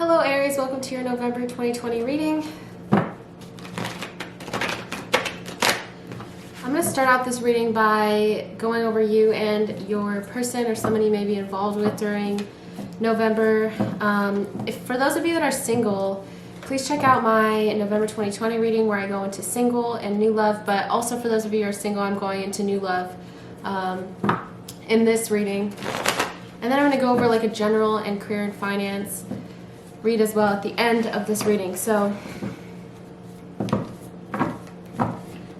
Hello Aries, welcome to your November 2020 reading. I'm going to start out this reading by going over you and your person or someone you may be involved with during November. For those of you that are single, please check out my November 2020 reading where I go into single and new love, but also for those of you who are single, I'm going into new love in this reading. And then I'm going to go over like a general and career and finance read as well at the end of this reading. So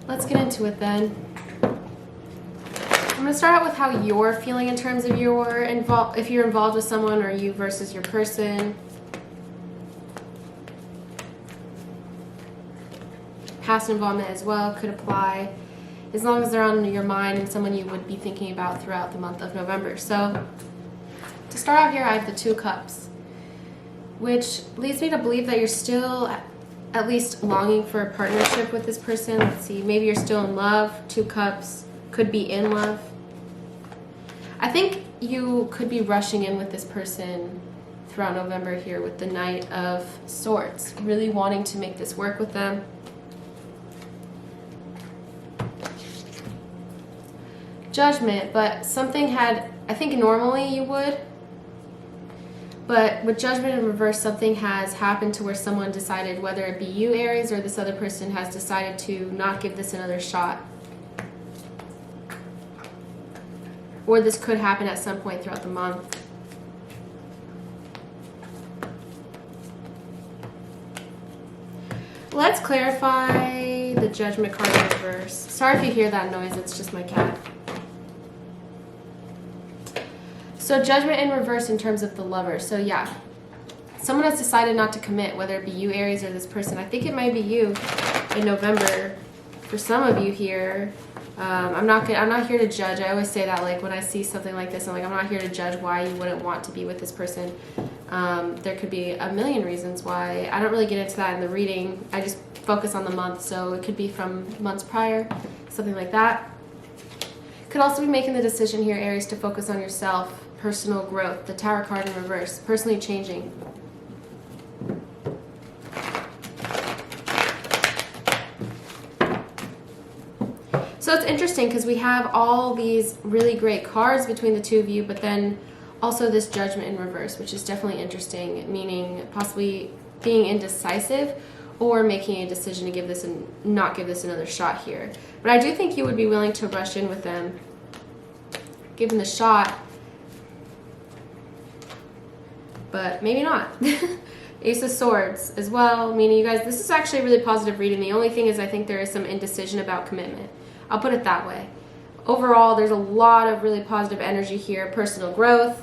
let's get into it then. I'm going to start out with how you're feeling in terms of if you're involved with someone, or you versus your person. Past involvement as well could apply, as long as they're on your mind and someone you would be thinking about throughout the month of November. So to start out here, I have the Two of Cups, which leads me to believe that you're still at least longing for a partnership with this person. Let's see, maybe you're still in love. Two Cups could be in love. I think you could be rushing in with this person throughout November here with the Knight of Swords, really wanting to make this work with them. Judgment, but I think normally you would, but with Judgment in reverse, something has happened to where someone decided, whether it be you, Aries, or this other person has decided to not give this another shot. Or this could happen at some point throughout the month. Let's clarify the Judgment card in reverse. Sorry if you hear that noise, it's just my cat. So Judgment in reverse in terms of the Lover. So yeah, someone has decided not to commit, whether it be you, Aries, or this person. I think it might be you in November. For some of you here, I'm not here to judge. I always say that, like when I see something like this, I'm not here to judge why you wouldn't want to be with this person. There could be a million reasons why. I don't really get into that in the reading. I just focus on the month, so it could be from months prior, something like that. Could also be making the decision here, Aries, to focus on yourself. Personal growth, the Tower card in reverse, personally changing. So it's interesting because we have all these really great cards between the two of you, but then also this Judgment in reverse, which is definitely interesting, meaning possibly being indecisive or making a decision to give this and not give this another shot here. But I do think you would be willing to rush in with them, given the shot, but maybe not. Ace of Swords as well, meaning you guys, this is actually a really positive reading. The only thing is I think there is some indecision about commitment. I'll put it that way. Overall, there's a lot of really positive energy here. Personal growth.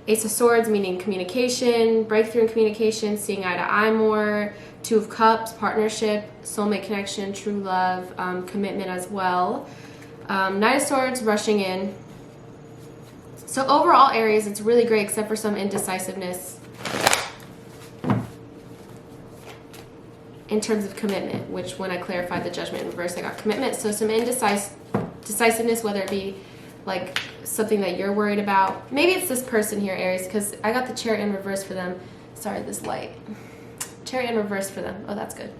Ace of Swords meaning communication, breakthrough in communication, seeing eye to eye more. Two of Cups, partnership, soulmate connection, true love, commitment as well. Knight of Swords, rushing in. So overall, Aries, it's really great except for some indecisiveness in terms of commitment, which when I clarified the Judgment in reverse, I got commitment. So some decisiveness, whether it be like something that you're worried about. Maybe it's this person here, Aries, because I got the Chariot in reverse for them. Sorry, this light. Chariot in reverse for them. Oh, that's good.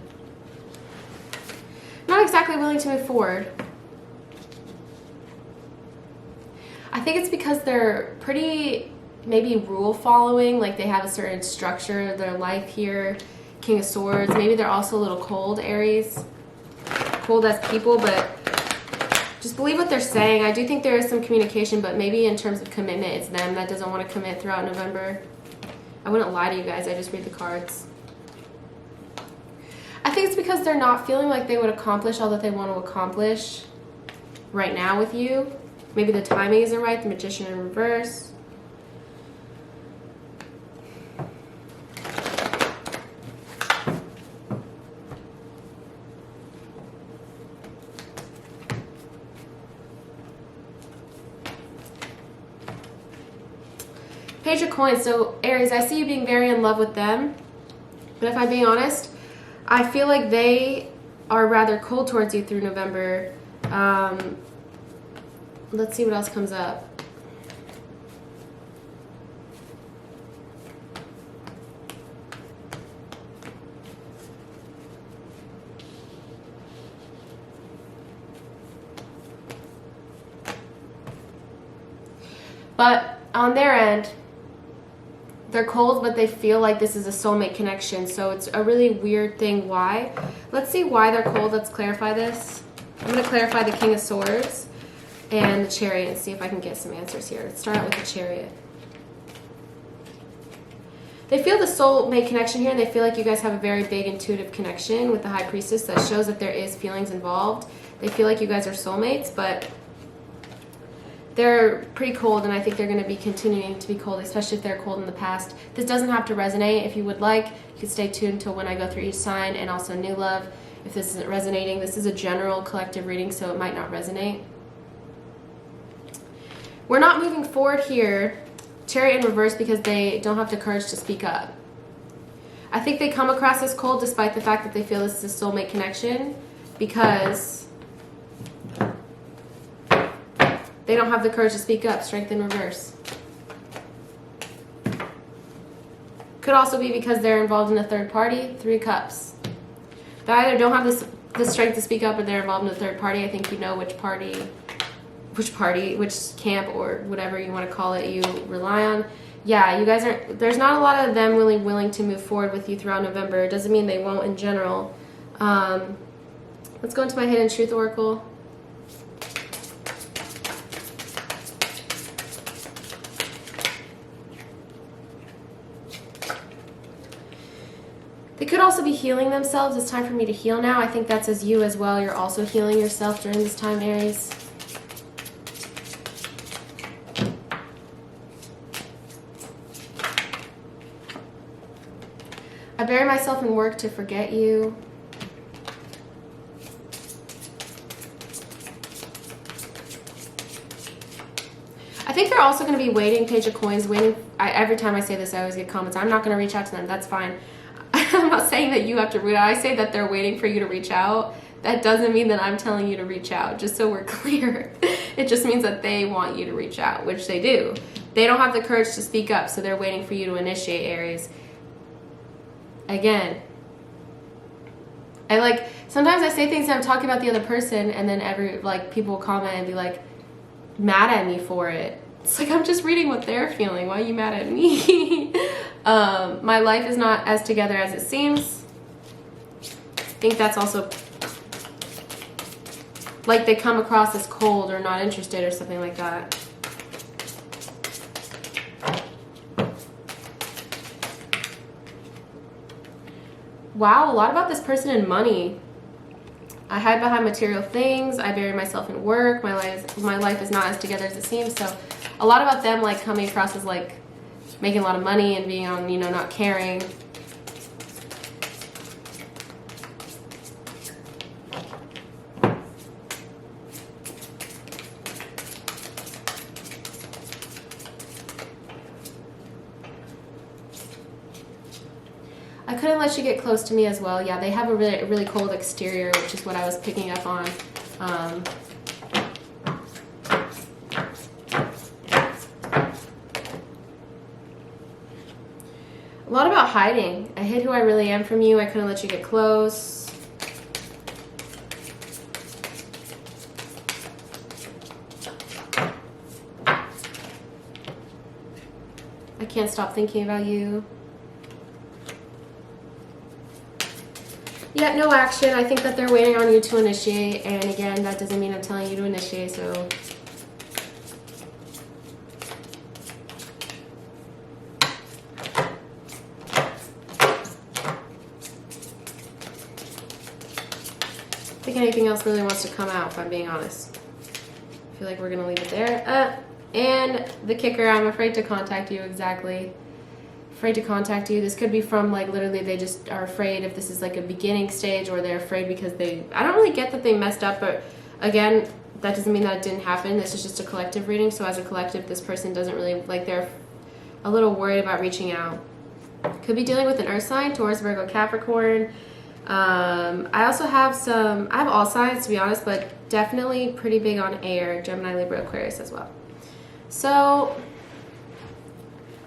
Not exactly willing to move forward. I think it's because they're pretty maybe rule following, like they have a certain structure of their life here. King of Swords. Maybe they're also a little cold, Aries. Cold as people, but just believe what they're saying. I do think there is some communication, but maybe in terms of commitment, it's them that doesn't want to commit throughout November. I wouldn't lie to you guys. I just read the cards. I think it's because they're not feeling like they would accomplish all that they want to accomplish right now with you. Maybe the timing isn't right. The Magician in reverse. Page of Coins. So Aries, I see you being very in love with them, but if I'm being honest, I feel like they are rather cold towards you through November. Let's see what else comes up. But on their end, they're cold, but they feel like this is a soulmate connection. So it's a really weird thing. Why? Let's see why they're cold. Let's clarify this. I'm going to clarify the King of Swords and the Chariot and see if I can get some answers here. Let's start out with the Chariot. They feel the soulmate connection here, and they feel like you guys have a very big intuitive connection with the High Priestess that shows that there is feelings involved. They feel like you guys are soulmates, but they're pretty cold, and I think they're going to be continuing to be cold, especially if they're cold in the past. This doesn't have to resonate. If you would like, you can stay tuned until when I go through each sign, and also new love. If this isn't resonating, this is a general collective reading, so it might not resonate. We're not moving forward here, Chariot in reverse, because they don't have the courage to speak up. I think they come across as cold despite the fact that they feel this is a soulmate connection, because they don't have the courage to speak up. Strength in reverse. Could also be because they're involved in a third party. 3 Cups. They either don't have the strength to speak up, or they're involved in a third party. I think you know which camp, or whatever you want to call it, you rely on. Yeah, you guys aren't, there's not a lot of them really willing to move forward with you throughout November. It doesn't mean they won't in general. Let's go into my Hidden Truth Oracle. They could also be healing themselves. It's time for me to heal now. I think that's as you as well. You're also healing yourself during this time, Aries. I bury myself in work to forget you. I think they're also going to be waiting, Page of Coins, waiting. Every time I say this, I always get comments. I'm not going to reach out to them. That's fine. I'm not saying that you have to reach out. I say that they're waiting for you to reach out. That doesn't mean that I'm telling you to reach out, just so we're clear. It just means that they want you to reach out, which they do. They don't have the courage to speak up, so they're waiting for you to initiate, Aries. Again, sometimes I say things and I'm talking about the other person, and then people will comment and be like mad at me for it. It's like, I'm just reading what they're feeling. Why are you mad at me? My life is not as together as it seems. I think that's also like they come across as cold or not interested or something like that. Wow, a lot about this person and money. I hide behind material things. I bury myself in work. My life is not as together as it seems. So a lot about them coming across as making a lot of money and being on, not caring. I couldn't let you get close to me as well. Yeah, they have a really cold exterior, which is what I was picking up on. A lot about hiding. I hid who I really am from you. I couldn't let you get close. I can't stop thinking about you. Yeah, no action. I think that they're waiting on you to initiate. And again, that doesn't mean I'm telling you to initiate, so... I think anything else really wants to come out, if I'm being honest. I feel like we're going to leave it there. And the kicker, I'm afraid to contact you. Exactly. Afraid to contact you. This could be from literally they just are afraid if this is a beginning stage, or they're afraid because I don't really get that they messed up, but again, that doesn't mean that it didn't happen. This is just a collective reading. So as a collective, this person doesn't really, they're a little worried about reaching out. Could be dealing with an earth sign, Taurus, Virgo, Capricorn. I also have I have all signs, to be honest, but definitely pretty big on air, Gemini, Libra, Aquarius as well. So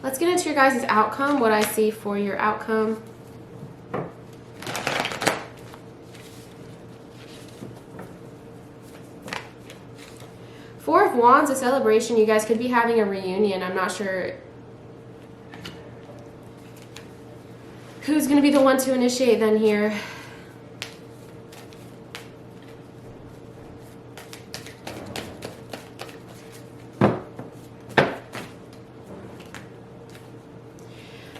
let's get into your guys' outcome, what I see for your outcome. Four of Wands, a celebration. You guys could be having a reunion. I'm not sure who's going to be the one to initiate then here.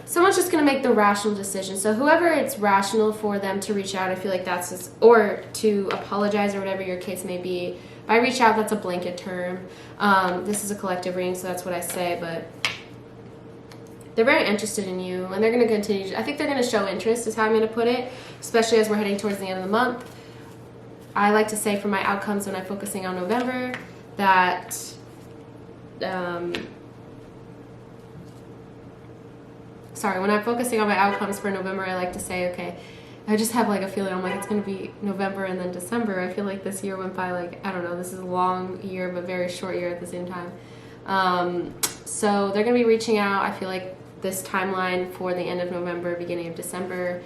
Someone's just going to make the rational decision. So whoever it's rational for them to reach out, I feel like that's just, or to apologize or whatever your case may be. By reach out, that's a blanket term. This is a collective reading, so that's what I say, but they're very interested in you, and they're going to continue. I think they're going to show interest is how I'm going to put it, especially as we're heading towards the end of the month. I like to say for my outcomes when I'm focusing on November that when I'm focusing on my outcomes for November, I like to say, okay, I just have like a feeling, I'm like, it's going to be November and then December. I feel like this year went by like, I don't know, this is a long year, but very short year at the same time. So they're going to be reaching out. I feel like this timeline for the end of November, beginning of December.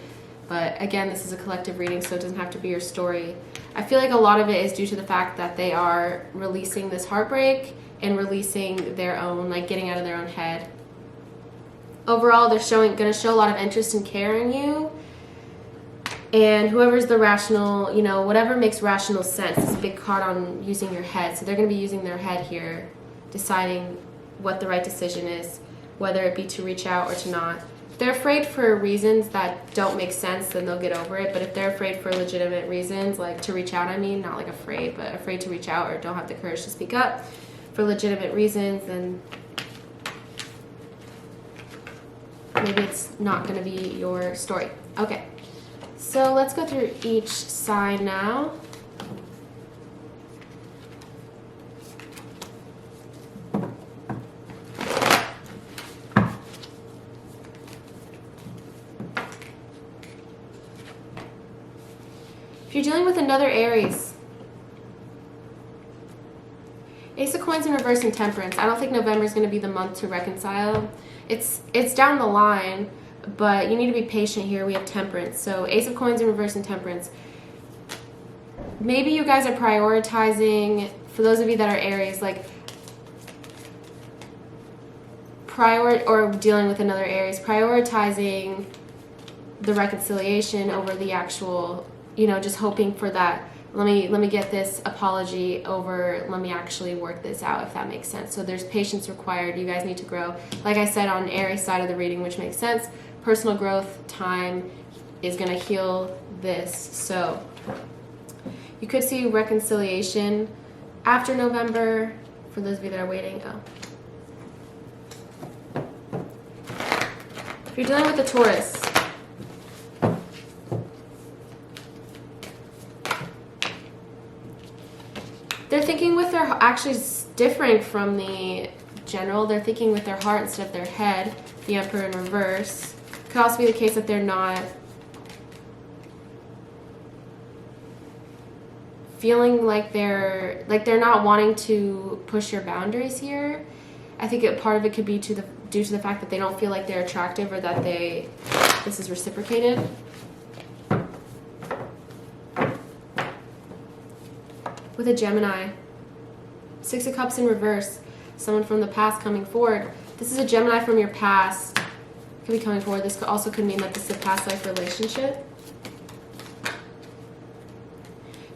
But again, this is a collective reading, so it doesn't have to be your story. I feel like a lot of it is due to the fact that they are releasing this heartbreak and releasing their own, like getting out of their own head. Overall, they're going to show a lot of interest and care in you. And whoever's the rational, you know, whatever makes rational sense. It's a big card on using your head. So they're going to be using their head here, deciding what the right decision is, whether it be to reach out or to not. If they're afraid for reasons that don't make sense, then they'll get over it. But if they're afraid for legitimate reasons, like to reach out, I mean, not like afraid, but afraid to reach out or don't have the courage to speak up for legitimate reasons, then maybe it's not going to be your story. Okay, so let's go through each sign now. If you're dealing with another Aries, Ace of Coins in reverse and Temperance. I don't think November is going to be the month to reconcile. It's down the line, but you need to be patient here. We have Temperance. So Ace of Coins in reverse and Temperance. Maybe you guys are prioritizing, for those of you that are Aries, like or dealing with another Aries, prioritizing the reconciliation over the actual, you know, just hoping for that. Let me get this apology over, let me actually work this out, if that makes sense. So there's patience required. You guys need to grow. Like I said, on Aries side of the reading, which makes sense, personal growth, time is going to heal this. So you could see reconciliation after November, for those of you that are waiting. If you're dealing with a Taurus, they're thinking with their, actually it's different from the general, they're thinking with their heart instead of their head, the Emperor in reverse. Could also be the case that they're not feeling like they're not wanting to push your boundaries here. I think part of it could be due to the fact that they don't feel like they're attractive, or that this is reciprocated. With a Gemini, Six of Cups in reverse, someone from the past coming forward. This is a Gemini from your past. Could be coming forward. This also could mean that this is a past life relationship.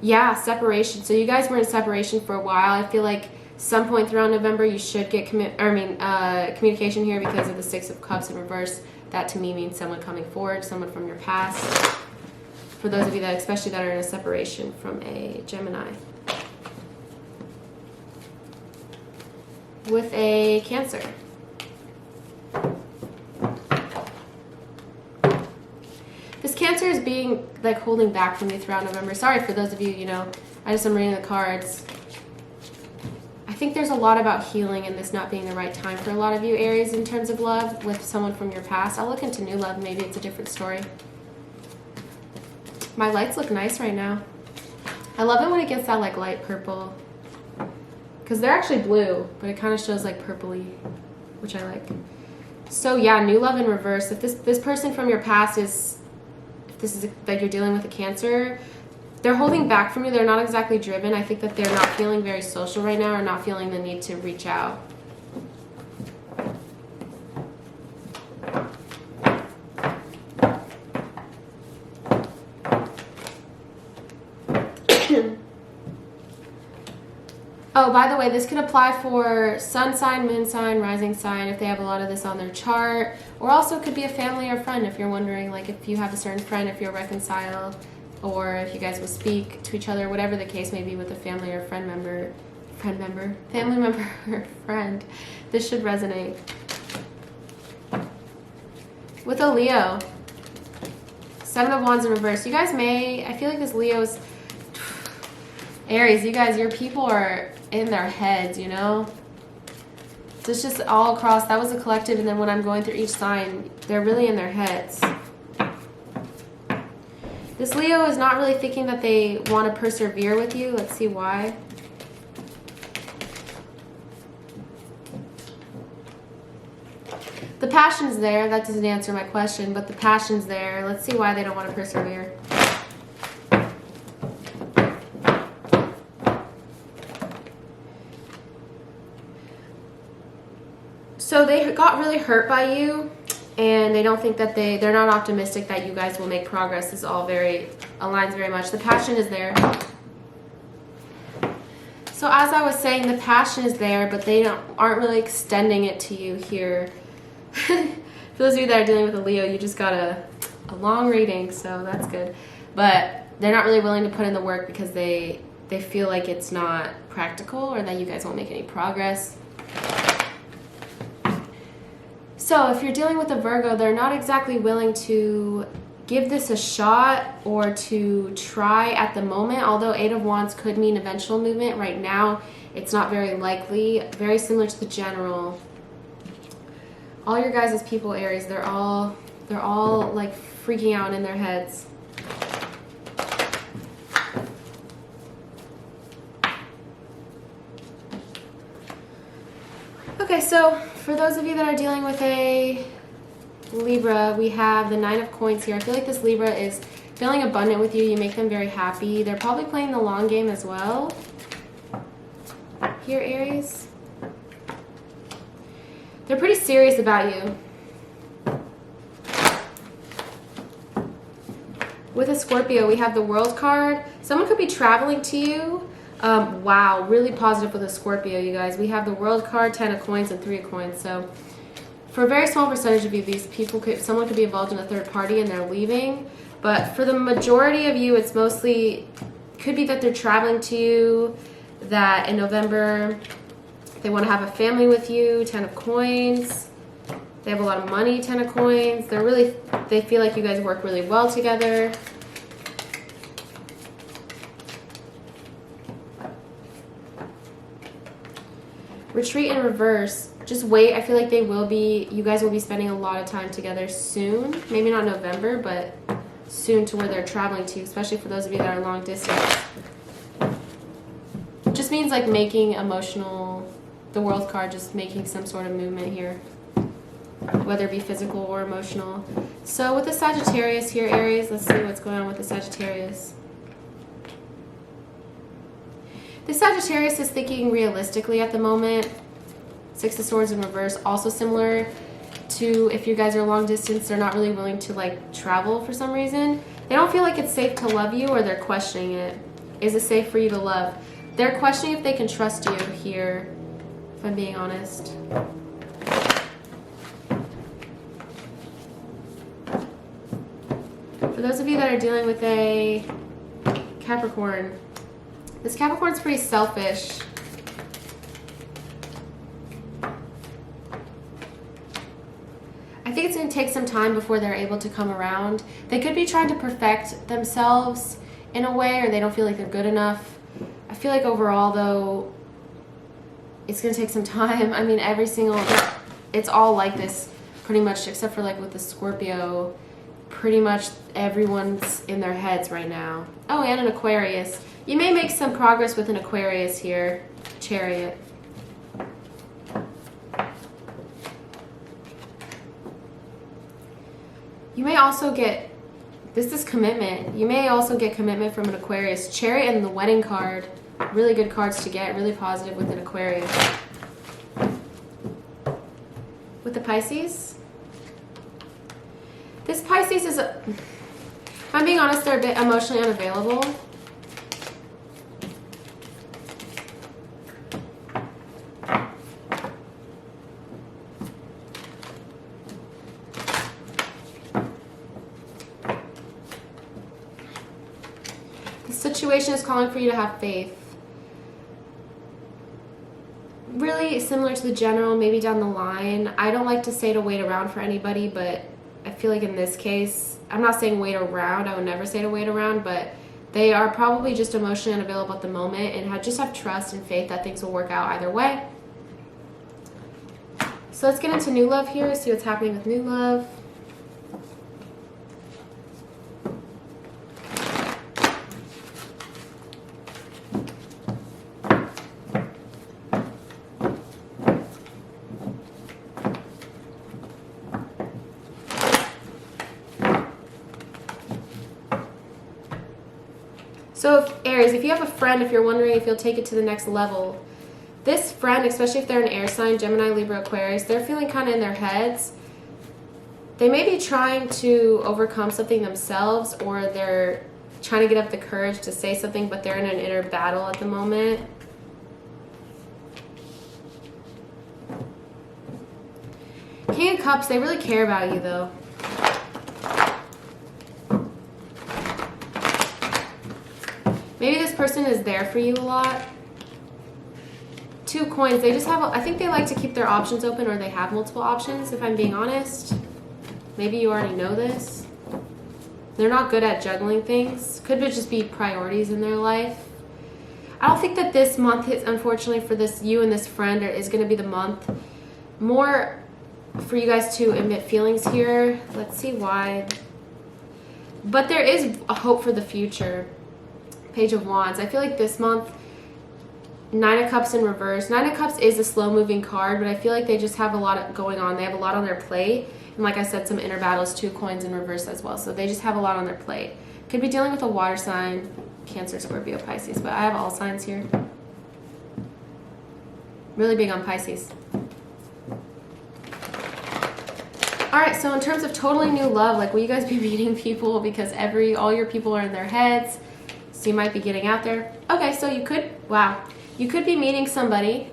Yeah, separation. So you guys were in separation for a while. I feel like some point throughout November you should get communication here because of the Six of Cups in reverse. That to me means someone coming forward, someone from your past. For those of you that, especially that are in a separation from a Gemini. With a Cancer. This Cancer is being like holding back from you throughout November. Sorry for those of you, you know, I just am reading the cards. I think there's a lot about healing and this not being the right time for a lot of you Aries in terms of love with someone from your past. I'll look into new love. Maybe it's a different story. My lights look nice right now. I love it when it gets that like light purple. Because they're actually blue, but it kind of shows like purpley, which I like. So yeah, new love in reverse. If this person from your past is, if this is like you're dealing with a Cancer, they're holding back from you. They're not exactly driven. I think that they're not feeling very social right now or not feeling the need to reach out. Oh, by the way, this could apply for sun sign, moon sign, rising sign if they have a lot of this on their chart. Or also it could be a family or friend if you're wondering, like if you have a certain friend, if you're reconciled, or if you guys will speak to each other, whatever the case may be with a family or family member or friend. This should resonate. With a Leo, 7 of Wands in reverse. You guys may, I feel like this Leo's, Aries, you guys, your people are in their heads, you know? So it's just all across. That was a collective, and then when I'm going through each sign, they're really in their heads. This Leo is not really thinking that they want to persevere with you. Let's see why. The passion's there. That doesn't answer my question, but the passion's there. Let's see why they don't want to persevere. So they got really hurt by you, and they don't think that they're not optimistic that you guys will make progress. This is all aligns very much. The passion is there. So as I was saying, the passion is there, but they aren't really extending it to you here. For those of you that are dealing with a Leo, you just got a long reading, so that's good. But they're not really willing to put in the work because they feel like it's not practical or that you guys won't make any progress. So if you're dealing with a Virgo, they're not exactly willing to give this a shot or to try at the moment, although 8 of Wands could mean eventual movement. Right now, it's not very likely. Very similar to the general. All your guys' people, Aries, they're all like freaking out in their heads. Okay, so for those of you that are dealing with a Libra, we have the 9 of Coins here. I feel like this Libra is feeling abundant with you. You make them very happy. They're probably playing the long game as well. Here, Aries. They're pretty serious about you. With a Scorpio, we have the World card. Someone could be traveling to you. Wow, really positive with a Scorpio, you guys. We have the World card, 10 of Coins, and 3 of Coins. So for a very small percentage of you, these people someone could be involved in a third party and they're leaving. But for the majority of you, it's mostly, could be that they're traveling to you, that in November they want to have a family with you, 10 of Coins. They have a lot of money, 10 of Coins. They feel like you guys work really well together. Retreat in reverse. Just wait. I feel like you guys will be spending a lot of time together soon. Maybe not November, but soon, to where they're traveling to, especially for those of you that are long distance. Just means like making emotional, the World card, just making some sort of movement here, whether it be physical or emotional. So with the Sagittarius here, Aries, let's see what's going on with the Sagittarius. The Sagittarius is thinking realistically at the moment. 6 of Swords in reverse, also similar to if you guys are long distance, they're not really willing to like travel for some reason. They don't feel like it's safe to love you, or they're questioning it. Is it safe for you to love? They're questioning if they can trust you here, if I'm being honest. For those of you that are dealing with a Capricorn, this Capricorn's pretty selfish. I think it's going to take some time before they're able to come around. They could be trying to perfect themselves in a way, or they don't feel like they're good enough. I feel like overall, though, it's going to take some time. I mean, it's all like this pretty much, except for like with the Scorpio. Pretty much everyone's in their heads right now. Oh, and an Aquarius. You may make some progress with an Aquarius here, Chariot. You may also get This is commitment. You may also get commitment from an Aquarius. Chariot and the Wedding card. Really good cards to get. Really positive with an Aquarius. With the Pisces. This Pisces is, if I'm being honest, they're a bit emotionally unavailable. The situation is calling for you to have faith. Really similar to the general, maybe down the line. I don't like to say to wait around for anybody, but I feel like in this case, I'm not saying wait around. I would never say to wait around, but they are probably just emotionally unavailable at the moment and just have trust and faith that things will work out either way. So let's get into new love here, see what's happening with new love. So if, Aries, if you have a friend, if you're wondering if you'll take it to the next level, this friend, especially if they're an air sign, Gemini, Libra, Aquarius, they're feeling kind of in their heads. They may be trying to overcome something themselves, or they're trying to get up the courage to say something, but they're in an inner battle at the moment. King of Cups, they really care about you though. Maybe this person is there for you a lot. Two Coins, they just have, I think they like to keep their options open, or they have multiple options, if I'm being honest. Maybe you already know this. They're not good at juggling things. Could just be priorities in their life. I don't think that this month is, unfortunately, for this you and this friend is going to be the month. More for you guys to admit feelings here. Let's see why. But there is a hope for the future. Page of Wands. I feel like this month, Nine of Cups in reverse. Nine of Cups is a slow-moving card, but I feel like they just have a lot going on. They have a lot on their plate. And like I said, some inner battles, Two Coins in reverse as well. So they just have a lot on their plate. Could be dealing with a water sign, Cancer, Scorpio, Pisces. But I have all signs here. Really big on Pisces. Alright, so in terms of totally new love, like, will you guys be meeting people because all your people are in their heads? So you might be getting out there. Okay, so you could, wow. You could be meeting somebody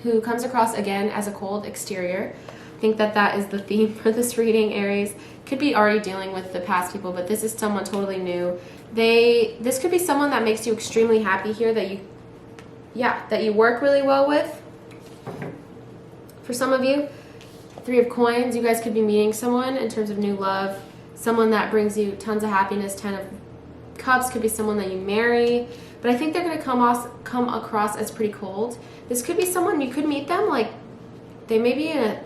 who comes across, again, as a cold exterior. I think that is the theme for this reading, Aries. Could be already dealing with the past people, but this is someone totally new. This could be someone that makes you extremely happy here, that you work really well with. For some of you, Three of Coins, you guys could be meeting someone in terms of new love. Someone that brings you tons of happiness. Ten of Cups could be someone that you marry, but I think they're going to come across as pretty cold. This could be someone, you could meet them, like, they may be in a,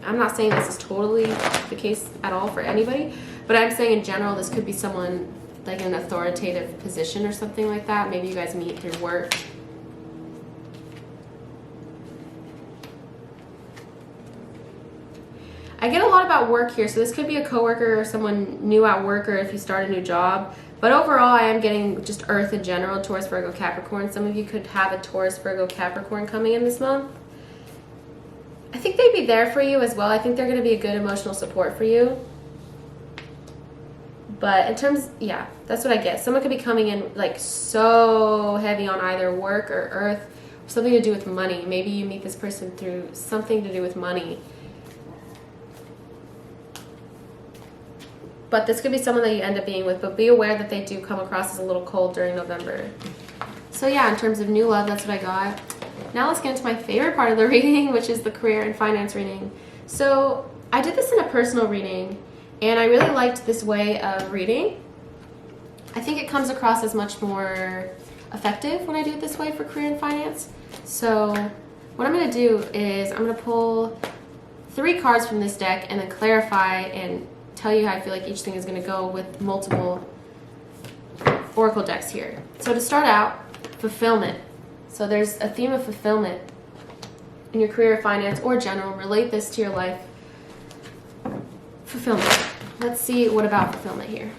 I'm not saying this is totally the case at all for anybody, but I'm saying in general, this could be someone like in an authoritative position or something like that. Maybe you guys meet through work. I get a lot about work here, so this could be a coworker or someone new at work, or if you start a new job. But overall, I am getting just Earth in general, Taurus, Virgo, Capricorn. Some of you could have a Taurus, Virgo, Capricorn coming in this month. I think they'd be there for you as well. I think they're going to be a good emotional support for you. But in terms, yeah, that's what I get. Someone could be coming in like so heavy on either work or Earth, something to do with money. Maybe you meet this person through something to do with money. But this could be someone that you end up being with, but be aware that they do come across as a little cold during November. So yeah, in terms of new love, that's what I got. Now let's get into my favorite part of the reading, which is the career and finance reading. So I did this in a personal reading, and I really liked this way of reading. I think it comes across as much more effective when I do it this way for career and finance. So what I'm going to do is I'm going to pull 3 cards from this deck and then clarify and tell you how I feel like each thing is going to go with multiple oracle decks here. So to start out, fulfillment. So there's a theme of fulfillment in your career, finance, or general. Relate this to your life. Fulfillment. Let's see what about fulfillment here.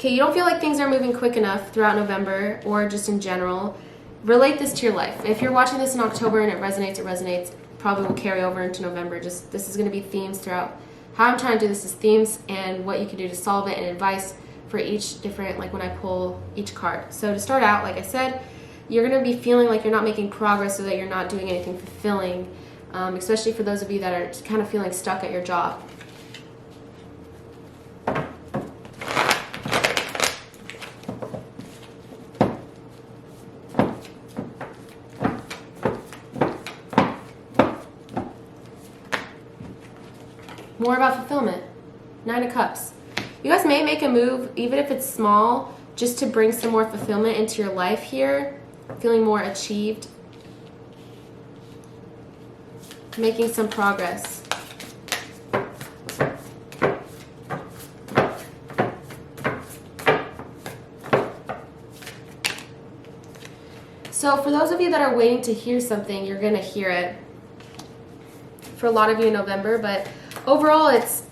Okay, you don't feel like things are moving quick enough throughout November or just in general. Relate this to your life. If you're watching this in October and it resonates, probably will carry over into November. Just this is going to be themes throughout. How I'm trying to do this is themes and what you can do to solve it and advice for each different, like when I pull each card. So to start out, like I said, you're going to be feeling like you're not making progress, so that you're not doing anything fulfilling, especially for those of you that are kind of feeling stuck at your job. More about fulfillment. 9 of Cups. You guys may make a move, even if it's small, just to bring some more fulfillment into your life here. Feeling more achieved. Making some progress. So for those of you that are waiting to hear something, you're going to hear it. For a lot of you in November, but overall, it's,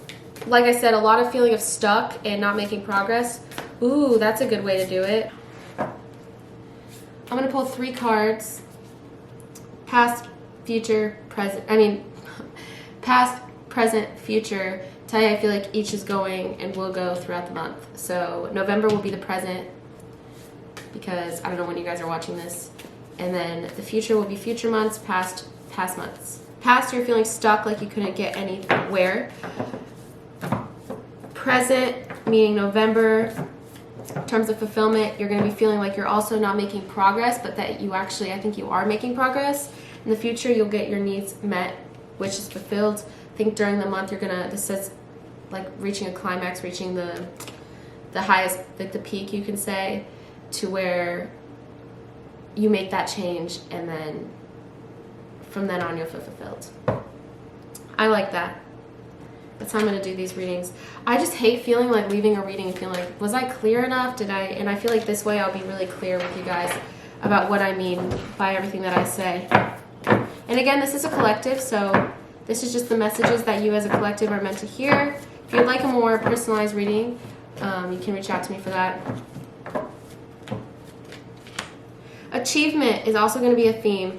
like I said, a lot of feeling of stuck and not making progress. Ooh, that's a good way to do it. I'm going to pull 3 cards. Past, future, present. Past, present, future. Tell you I feel like each is going and will go throughout the month. So November will be the present, because I don't know when you guys are watching this. And then the future will be future months, past months. Past, you're feeling stuck, like you couldn't get anywhere. Present, meaning November, in terms of fulfillment, you're going to be feeling like you're also not making progress, but that you actually, I think you are making progress. In the future, you'll get your needs met, which is fulfilled. I think during the month, you're going to, this says like reaching a climax, reaching the highest, like the peak, you can say, to where you make that change, and then from then on, you'll feel fulfilled. I like that. That's how I'm going to do these readings. I just hate feeling like leaving a reading and feeling like, was I clear enough? And I feel like this way I'll be really clear with you guys about what I mean by everything that I say. And again, this is a collective, so this is just the messages that you as a collective are meant to hear. If you'd like a more personalized reading, you can reach out to me for that. Achievement is also going to be a theme.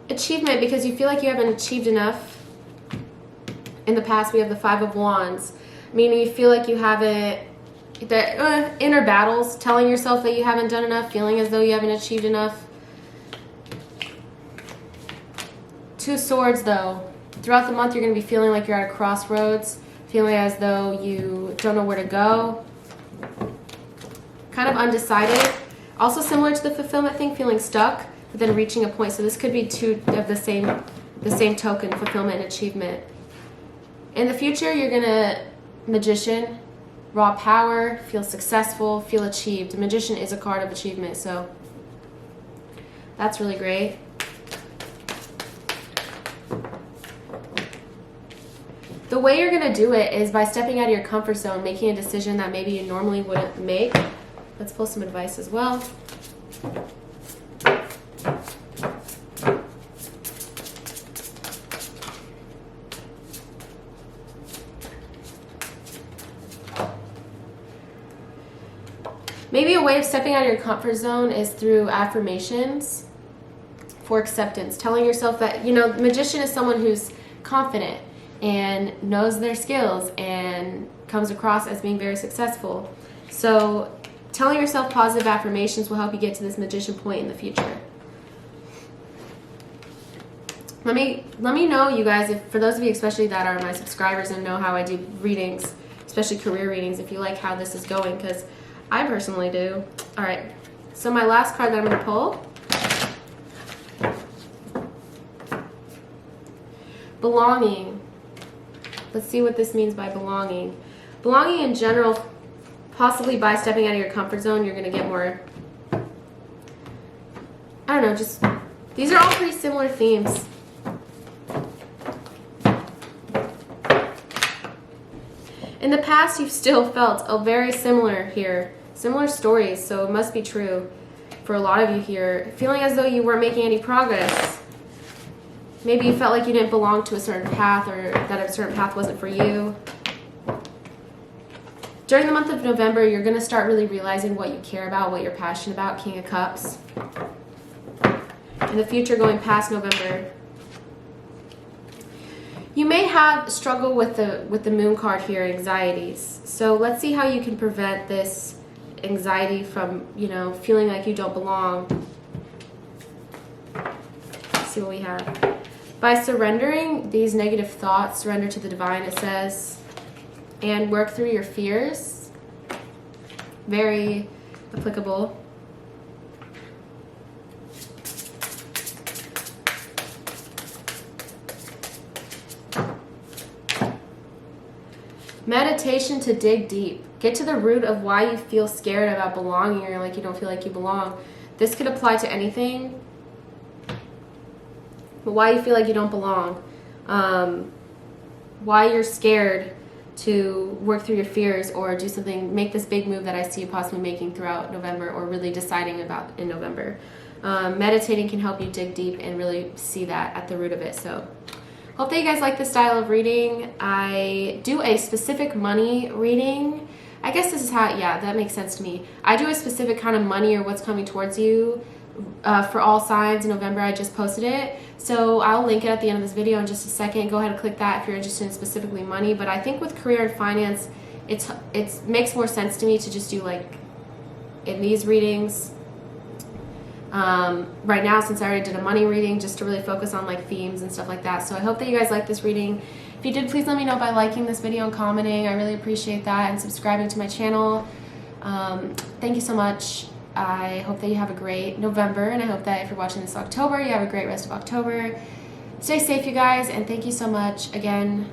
Achievement, because you feel like you haven't achieved enough. In the past, we have the 5 of Wands, meaning you feel like you haven't, the inner battles, telling yourself that you haven't done enough, feeling as though you haven't achieved enough. 2 Swords, though. Throughout the month, you're going to be feeling like you're at a crossroads, feeling as though you don't know where to go. Kind of undecided. Also similar to the fulfillment thing, feeling stuck, but then reaching a point. So this could be 2 of the same token, fulfillment and achievement. In the future, you're going to, Magician, raw power, feel successful, feel achieved. Magician is a card of achievement, so that's really great. The way you're going to do it is by stepping out of your comfort zone, making a decision that maybe you normally wouldn't make. Let's pull some advice as well. Maybe a way of stepping out of your comfort zone is through affirmations for acceptance. Telling yourself that, Magician is someone who's confident and knows their skills and comes across as being very successful. So telling yourself positive affirmations will help you get to this Magician point in the future. Let me know, you guys, if for those of you especially that are my subscribers and know how I do readings, especially career readings, if you like how this is going, because I personally do. All right, so my last card that I'm going to pull. Belonging. Let's see what this means by belonging. Belonging in general, possibly by stepping out of your comfort zone, you're going to get more, I don't know, just, these are all pretty similar themes. In the past, you've still felt very similar here. Similar stories, so it must be true for a lot of you here. Feeling as though you weren't making any progress. Maybe you felt like you didn't belong to a certain path, or that a certain path wasn't for you. During the month of November, you're going to start really realizing what you care about, what you're passionate about. King of Cups. In the future, going past November, you may have struggle with the Moon card here, anxieties. So let's see how you can prevent this anxiety from, you know, feeling like you don't belong. Let's see what we have. By surrendering these negative thoughts, surrender to the divine, it says, and work through your fears. Very applicable. Meditation to dig deep. Get to the root of why you feel scared about belonging, or like you don't feel like you belong. This could apply to anything, but why you feel like you don't belong. Why you're scared to work through your fears or do something, make this big move that I see you possibly making throughout November, or really deciding about in November. Meditating can help you dig deep and really see that at the root of it. So hope that you guys like this style of reading. I do a specific money reading. I guess this is how, yeah, that makes sense to me. I do a specific kind of money or what's coming towards you for all signs in November. I just posted it. So I'll link it at the end of this video in just a second. Go ahead and click that if you're interested in specifically money. But I think with career and finance, it makes more sense to me to just do like in these readings. Right now, since I already did a money reading, just to really focus on like themes and stuff like that. So I hope that you guys like this reading. If you did, please let me know by liking this video and commenting. I really appreciate that, and subscribing to my channel. Thank you so much. I hope that you have a great November, and I hope that if you're watching this October, you have a great rest of October. Stay safe, you guys, and thank you so much. Again,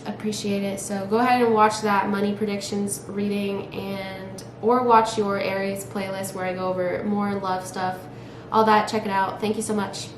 appreciate it. So go ahead and watch that money predictions reading, or watch your Aries playlist where I go over more love stuff. All that, check it out. Thank you so much.